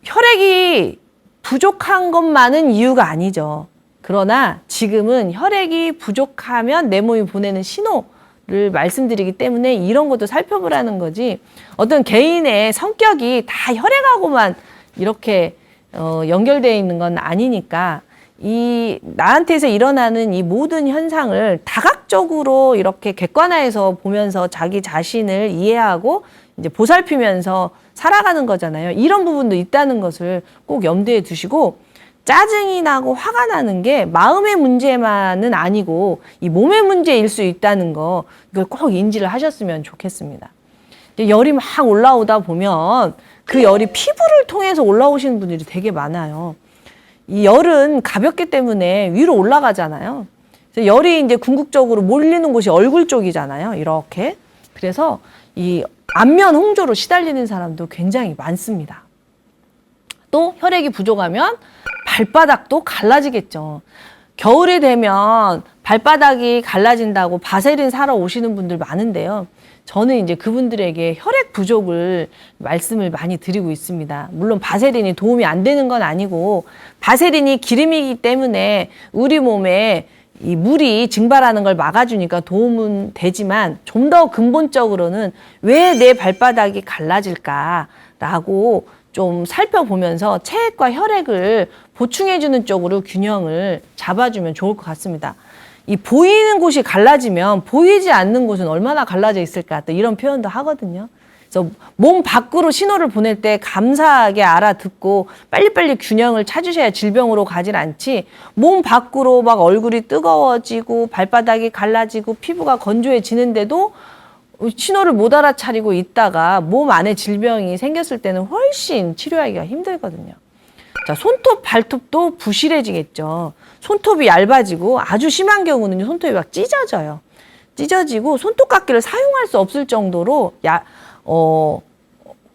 혈액이 부족한 것만은 이유가 아니죠. 그러나 지금은 혈액이 부족하면 내 몸이 보내는 신호를 말씀드리기 때문에 이런 것도 살펴보라는 거지, 어떤 개인의 성격이 다 혈액하고만 이렇게 연결되어 있는 건 아니니까 이 나한테서 일어나는 이 모든 현상을 다각적으로 이렇게 객관화해서 보면서 자기 자신을 이해하고 이제 보살피면서 살아가는 거잖아요. 이런 부분도 있다는 것을 꼭 염두에 두시고, 짜증이 나고 화가 나는 게 마음의 문제만은 아니고 이 몸의 문제일 수 있다는 거, 이걸 꼭 인지를 하셨으면 좋겠습니다. 열이 막 올라오다 보면 그 열이 피부를 통해서 올라오시는 분들이 되게 많아요. 이 열은 가볍기 때문에 위로 올라가잖아요. 그래서 열이 이제 궁극적으로 몰리는 곳이 얼굴 쪽이잖아요. 이렇게. 그래서 이 안면 홍조로 시달리는 사람도 굉장히 많습니다. 또 혈액이 부족하면 발바닥도 갈라지겠죠. 겨울이 되면 발바닥이 갈라진다고 바세린 사러 오시는 분들 많은데요. 저는 이제 그분들에게 혈액 부족을 말씀을 많이 드리고 있습니다. 물론 바세린이 도움이 안 되는 건 아니고, 바세린이 기름이기 때문에 우리 몸에 이 물이 증발하는 걸 막아주니까 도움은 되지만, 좀 더 근본적으로는 왜 내 발바닥이 갈라질까라고 좀 살펴보면서 체액과 혈액을 보충해주는 쪽으로 균형을 잡아주면 좋을 것 같습니다. 이 보이는 곳이 갈라지면 보이지 않는 곳은 얼마나 갈라져 있을까, 또 이런 표현도 하거든요. 그래서 몸 밖으로 신호를 보낼 때 감사하게 알아듣고 빨리빨리 균형을 찾으셔야 질병으로 가진 않지, 몸 밖으로 막 얼굴이 뜨거워지고 발바닥이 갈라지고 피부가 건조해지는데도 신호를 못 알아차리고 있다가 몸 안에 질병이 생겼을 때는 훨씬 치료하기가 힘들거든요. 자, 손톱, 발톱도 부실해지겠죠. 손톱이 얇아지고 아주 심한 경우는 손톱이 막 찢어져요. 찢어지고 손톱깎이를 사용할 수 없을 정도로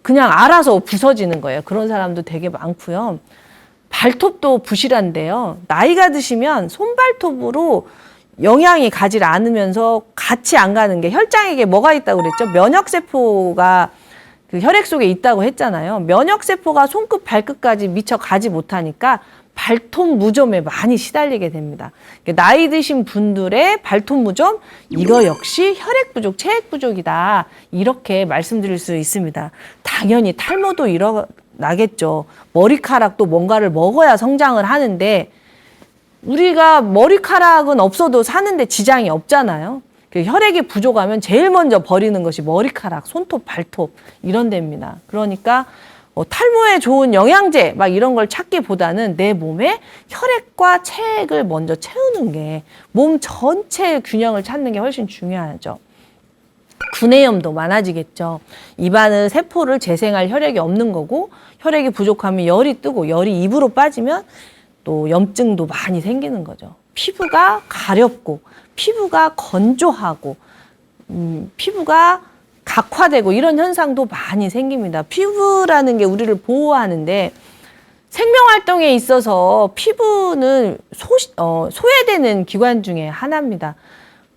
그냥 알아서 부서지는 거예요. 그런 사람도 되게 많고요. 발톱도 부실한데요. 나이가 드시면 손발톱으로 영양이 가지 않으면서 같이 안 가는 게, 혈장에게 뭐가 있다고 그랬죠? 면역세포가 그 혈액 속에 있다고 했잖아요. 면역세포가 손끝 발끝까지 미처 가지 못하니까 발톱 무좀에 많이 시달리게 됩니다. 나이 드신 분들의 발톱 무좀, 이거 역시 혈액 부족, 체액 부족이다, 이렇게 말씀드릴 수 있습니다. 당연히 탈모도 일어나겠죠. 머리카락도 뭔가를 먹어야 성장을 하는데, 우리가 머리카락은 없어도 사는데 지장이 없잖아요. 혈액이 부족하면 제일 먼저 버리는 것이 머리카락, 손톱, 발톱 이런 데입니다. 그러니까 탈모에 좋은 영양제 막 이런 걸 찾기보다는 내 몸에 혈액과 체액을 먼저 채우는 게 몸 전체의 균형을 찾는 게 훨씬 중요하죠. 구내염도 많아지겠죠. 입안의 세포를 재생할 혈액이 없는 거고 혈액이 부족하면 열이 뜨고 열이 입으로 빠지면 또 염증도 많이 생기는 거죠. 피부가 가렵고 피부가 건조하고 피부가 각화되고 이런 현상도 많이 생깁니다. 피부라는 게 우리를 보호하는데 생명활동에 있어서 피부는 소외되는 기관 중에 하나입니다.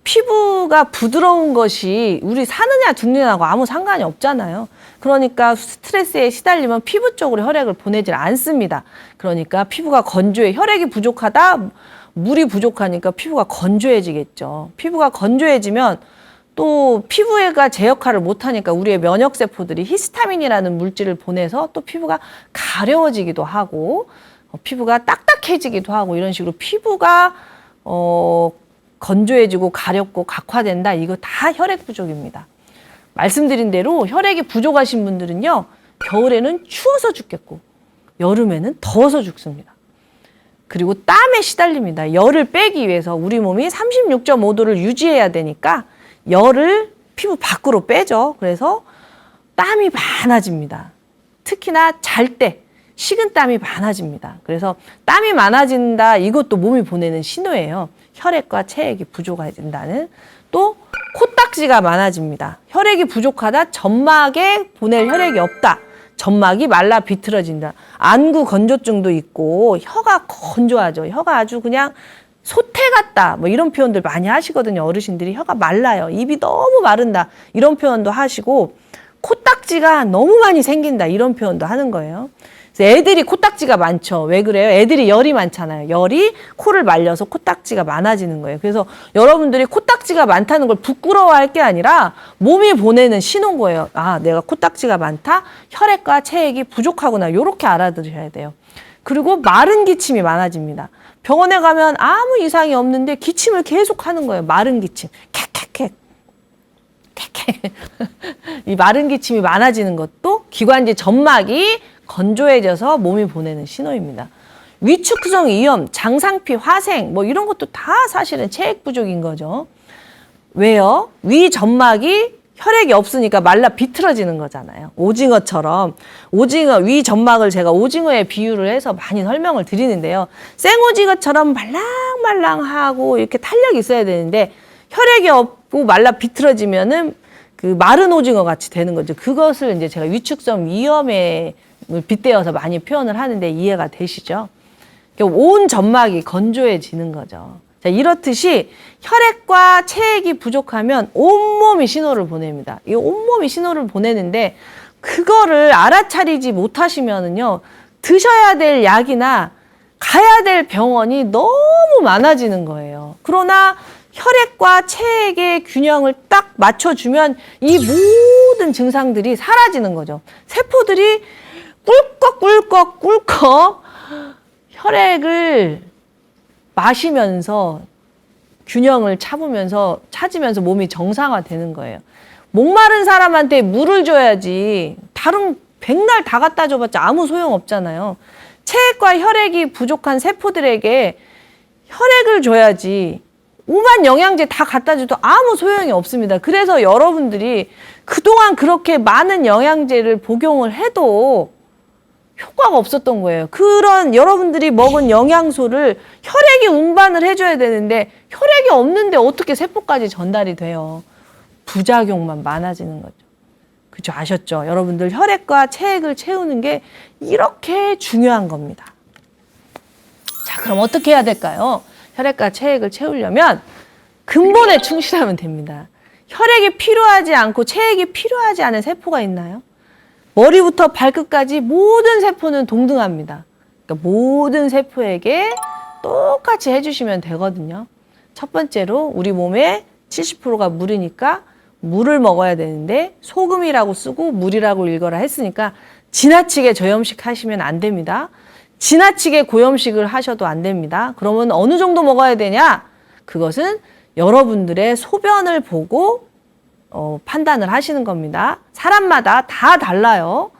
피부가 부드러운 것이 우리 사느냐 죽느냐하고 아무 상관이 없잖아요. 그러니까 스트레스에 시달리면 피부 쪽으로 혈액을 보내질 않습니다. 그러니까 피부가 건조해. 혈액이 부족하다, 물이 부족하니까 피부가 건조해지겠죠. 피부가 건조해지면 또 피부가 제 역할을 못하니까 우리의 면역세포들이 히스타민이라는 물질을 보내서 또 피부가 가려워지기도 하고 피부가 딱딱해지기도 하고 이런 식으로 피부가 건조해지고 가렵고 각화된다. 이거 다 혈액 부족입니다. 말씀드린 대로 혈액이 부족하신 분들은요. 겨울에는 추워서 죽겠고 여름에는 더워서 죽습니다. 그리고 땀에 시달립니다. 열을 빼기 위해서 우리 몸이 36.5도를 유지해야 되니까 열을 피부 밖으로 빼죠. 그래서 땀이 많아집니다. 특히나 잘 때 식은땀이 많아집니다. 그래서 땀이 많아진다. 이것도 몸이 보내는 신호예요. 혈액과 체액이 부족해진다는. 또 코딱지가 많아집니다. 혈액이 부족하다. 점막에 보낼 혈액이 없다. 점막이 말라 비틀어진다. 안구 건조증도 있고 혀가 건조하죠. 혀가 아주 그냥 소태 같다. 뭐 이런 표현들 많이 하시거든요. 어르신들이 혀가 말라요. 입이 너무 마른다. 이런 표현도 하시고 코딱지가 너무 많이 생긴다. 이런 표현도 하는 거예요. 그래서 애들이 코딱지가 많죠. 왜 그래요? 애들이 열이 많잖아요. 열이 코를 말려서 코딱지가 많아지는 거예요. 그래서 여러분들이 코딱지가 많다는 걸 부끄러워할 게 아니라 몸이 보내는 신호인 거예요. 아, 내가 코딱지가 많다? 혈액과 체액이 부족하구나. 이렇게 알아들으셔야 돼요. 그리고 마른 기침이 많아집니다. 병원에 가면 아무 이상이 없는데 기침을 계속 하는 거예요. 마른 기침. 캑캑캑. 캑캑. 이 마른 기침이 많아지는 것도 기관지 점막이 건조해져서 몸이 보내는 신호입니다. 위축성 위염, 장상피, 화생 뭐 이런 것도 다 사실은 체액 부족인 거죠. 왜요? 위 점막이 혈액이 없으니까 말라 비틀어지는 거잖아요. 오징어처럼 오징어 위 점막을 제가 오징어에 비유를 해서 많이 설명을 드리는데요. 생오징어처럼 말랑말랑하고 이렇게 탄력이 있어야 되는데 혈액이 없고 말라 비틀어지면은 그 마른 오징어 같이 되는 거죠. 그것을 이제 제가 위축성 위염에 빗대어서 많이 표현을 하는데 이해가 되시죠? 온 점막이 건조해지는 거죠. 자, 이렇듯이 혈액과 체액이 부족하면 온몸이 신호를 보냅니다. 이 온몸이 신호를 보내는데 그거를 알아차리지 못하시면은요, 드셔야 될 약이나 가야 될 병원이 너무 많아지는 거예요. 그러나 혈액과 체액의 균형을 딱 맞춰주면 이 모든 증상들이 사라지는 거죠. 세포들이 꿀꺽꿀꺽꿀꺽 혈액을 마시면서 균형을 찾으면서 몸이 정상화되는 거예요. 목마른 사람한테 물을 줘야지 다른 백날 다 갖다 줘봤자 아무 소용 없잖아요. 체액과 혈액이 부족한 세포들에게 혈액을 줘야지 오만 영양제 다 갖다 줘도 아무 소용이 없습니다. 그래서 여러분들이 그동안 그렇게 많은 영양제를 복용을 해도 효과가 없었던 거예요. 그런 여러분들이 먹은 영양소를 혈액이 운반을 해줘야 되는데 혈액이 없는데 어떻게 세포까지 전달이 돼요? 부작용만 많아지는 거죠. 그죠? 아셨죠? 여러분들 혈액과 체액을 채우는 게 이렇게 중요한 겁니다. 자, 그럼 어떻게 해야 될까요? 혈액과 체액을 채우려면 근본에 충실하면 됩니다. 혈액이 필요하지 않고 체액이 필요하지 않은 세포가 있나요? 머리부터 발끝까지 모든 세포는 동등합니다. 그러니까 모든 세포에게 똑같이 해주시면 되거든요. 첫 번째로 우리 몸의 70%가 물이니까 물을 먹어야 되는데 소금이라고 쓰고 물이라고 읽어라 했으니까 지나치게 저염식 하시면 안 됩니다. 지나치게 고염식을 하셔도 안 됩니다. 그러면 어느 정도 먹어야 되냐? 그것은 여러분들의 소변을 보고 판단을 하시는 겁니다. 사람마다 다 달라요.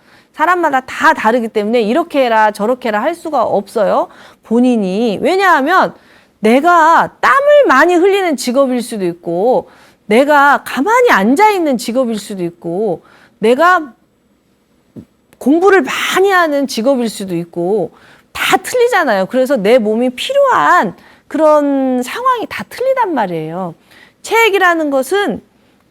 사람마다 다 다르기 때문에 이렇게 해라 저렇게 해라 할 수가 없어요. 본인이. 왜냐하면 내가 땀을 많이 흘리는 직업일 수도 있고 내가 가만히 앉아있는 직업일 수도 있고 내가 공부를 많이 하는 직업일 수도 있고 다 틀리잖아요. 그래서 내 몸이 필요한 그런 상황이 다 틀리단 말이에요. 체액이라는 것은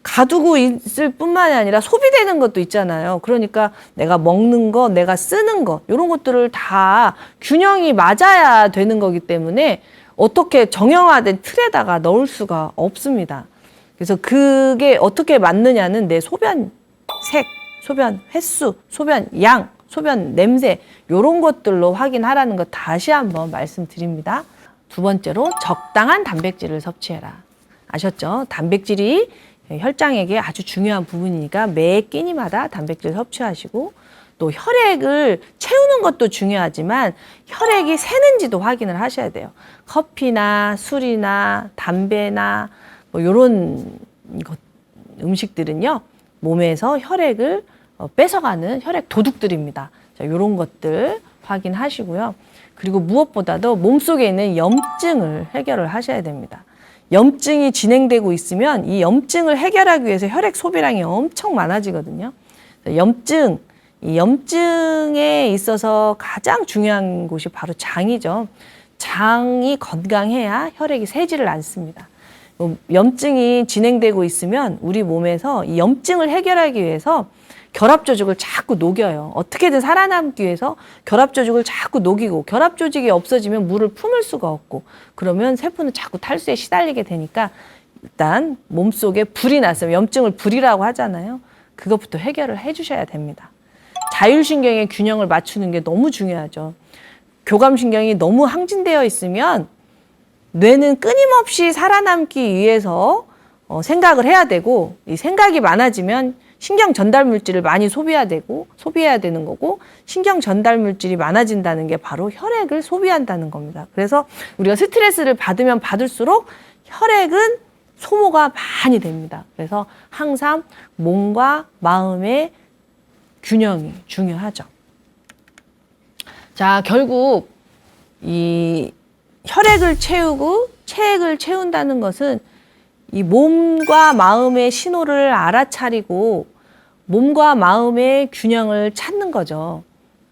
가두고 있을 뿐만이 아니라 소비되는 것도 있잖아요. 그러니까 내가 먹는 거, 내가 쓰는 거 이런 것들을 다 균형이 맞아야 되는 거기 때문에 어떻게 정형화된 틀에다가 넣을 수가 없습니다. 그래서 그게 어떻게 맞느냐는 내 소변 색, 소변 횟수, 소변 양, 소변 냄새 이런 것들로 확인하라는 거 다시 한번 말씀드립니다. 두 번째로 적당한 단백질을 섭취해라. 아셨죠? 단백질이 혈장에게 아주 중요한 부분이니까 매 끼니마다 단백질 섭취하시고 또 혈액을 채우는 것도 중요하지만 혈액이 새는지도 확인을 하셔야 돼요. 커피나 술이나 담배나 뭐 이런 음식들은요. 몸에서 혈액을 뺏어가는 혈액 도둑들입니다. 자, 이런 것들 확인하시고요. 그리고 무엇보다도 몸속에 있는 염증을 해결을 하셔야 됩니다. 염증이 진행되고 있으면 이 염증을 해결하기 위해서 혈액 소비량이 엄청 많아지거든요. 이 염증에 있어서 가장 중요한 곳이 바로 장이죠. 장이 건강해야 혈액이 새지를 않습니다. 염증이 진행되고 있으면 우리 몸에서 이 염증을 해결하기 위해서 결합 조직을 자꾸 녹여요. 어떻게든 살아남기 위해서 결합 조직을 자꾸 녹이고 결합 조직이 없어지면 물을 품을 수가 없고 그러면 세포는 자꾸 탈수에 시달리게 되니까 일단 몸속에 불이 났으면 염증을 불이라고 하잖아요. 그것부터 해결을 해주셔야 됩니다. 자율신경의 균형을 맞추는 게 너무 중요하죠. 교감신경이 너무 항진되어 있으면 뇌는 끊임없이 살아남기 위해서 생각을 해야 되고 이 생각이 많아지면 신경 전달 물질을 많이 소비해야 되는 거고 신경 전달 물질이 많아진다는 게 바로 혈액을 소비한다는 겁니다. 그래서 우리가 스트레스를 받으면 받을수록 혈액은 소모가 많이 됩니다. 그래서 항상 몸과 마음의 균형이 중요하죠. 자, 결국 이 혈액을 채우고 체액을 채운다는 것은 이 몸과 마음의 신호를 알아차리고 몸과 마음의 균형을 찾는 거죠.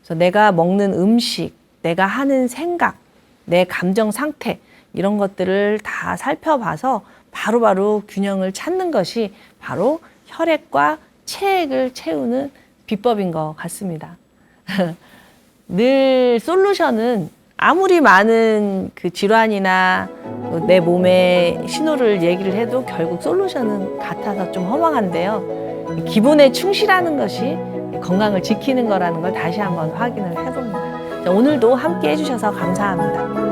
그래서 내가 먹는 음식, 내가 하는 생각, 내 감정 상태 이런 것들을 다 살펴봐서 바로바로 균형을 찾는 것이 바로 혈액과 체액을 채우는 비법인 것 같습니다. 늘 솔루션은 아무리 많은 그 질환이나 내 몸의 신호를 얘기를 해도 결국 솔루션은 같아서 좀 허망한데요. 기본에 충실하는 것이 건강을 지키는 거라는 걸 다시 한번 확인을 해봅니다. 자, 오늘도 함께 해주셔서 감사합니다.